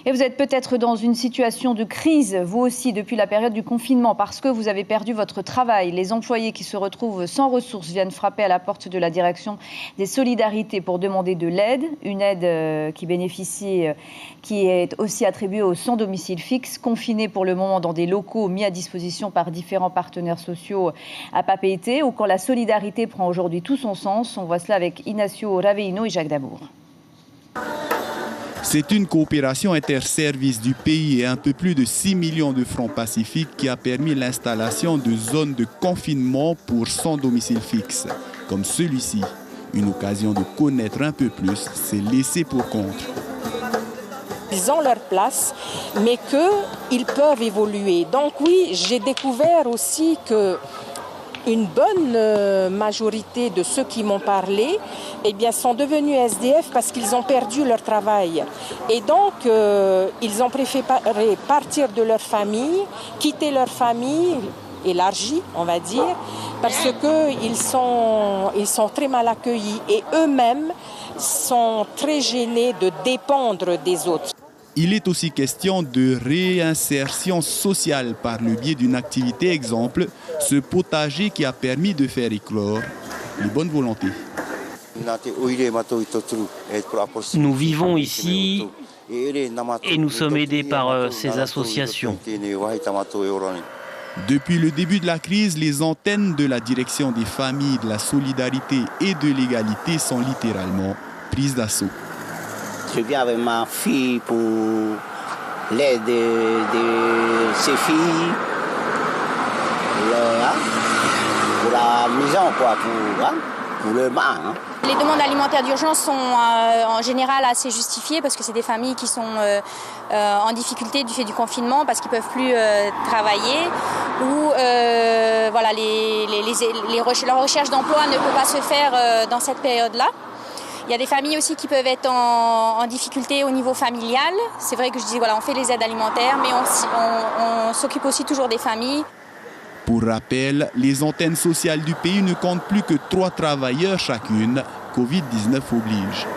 Et vous êtes peut-être dans une situation de crise, vous aussi, depuis la période du confinement, parce que vous avez perdu votre travail. Les employés qui se retrouvent sans ressources viennent frapper à la porte de la direction des solidarités pour demander de l'aide. Une aide qui est aussi attribuée aux sans domicile fixe, confinés pour le moment dans des locaux mis à disposition par différents partenaires sociaux à Papeete, ou quand la solidarité prend aujourd'hui tout son sens. On voit cela avec Ignacio Raveino et Jacques Dabour. C'est une coopération interservices du pays et un peu plus de 6 millions de francs pacifiques qui a permis l'installation de zones de confinement pour sans domicile fixe, comme celui-ci. Une occasion de connaître un peu plus ces laissés pour compte. Ils ont leur place, mais qu'ils peuvent évoluer. Donc oui, j'ai découvert aussi qu'une bonne majorité de ceux qui m'ont parlé sont devenus SDF parce qu'ils ont perdu leur travail. Et donc, ils ont préféré partir de leur famille, quitter leur famille élargie, on va dire, parce qu'ils sont très mal accueillis et eux-mêmes sont très gênés de dépendre des autres. Il est aussi question de réinsertion sociale par le biais d'une activité, exemple, ce potager qui a permis de faire éclore les bonnes volontés. Nous vivons ici et nous sommes aidés par ces associations. Depuis le début de la crise, les antennes de la direction des familles, de la solidarité et de l'égalité sont littéralement prises d'assaut. Je viens avec ma fille pour l'aide de ses filles, pour la maison, pour le bain. Les demandes alimentaires d'urgence sont en général assez justifiées parce que c'est des familles qui sont en difficulté du fait du confinement parce qu'ils ne peuvent plus travailler ou leur recherche d'emploi ne peut pas se faire dans cette période-là. Il y a des familles aussi qui peuvent être en difficulté au niveau familial. C'est vrai que je dis, on fait les aides alimentaires, mais on s'occupe aussi toujours des familles. Pour rappel, les antennes sociales du pays ne comptent plus que 3 travailleurs chacune. Covid-19 oblige.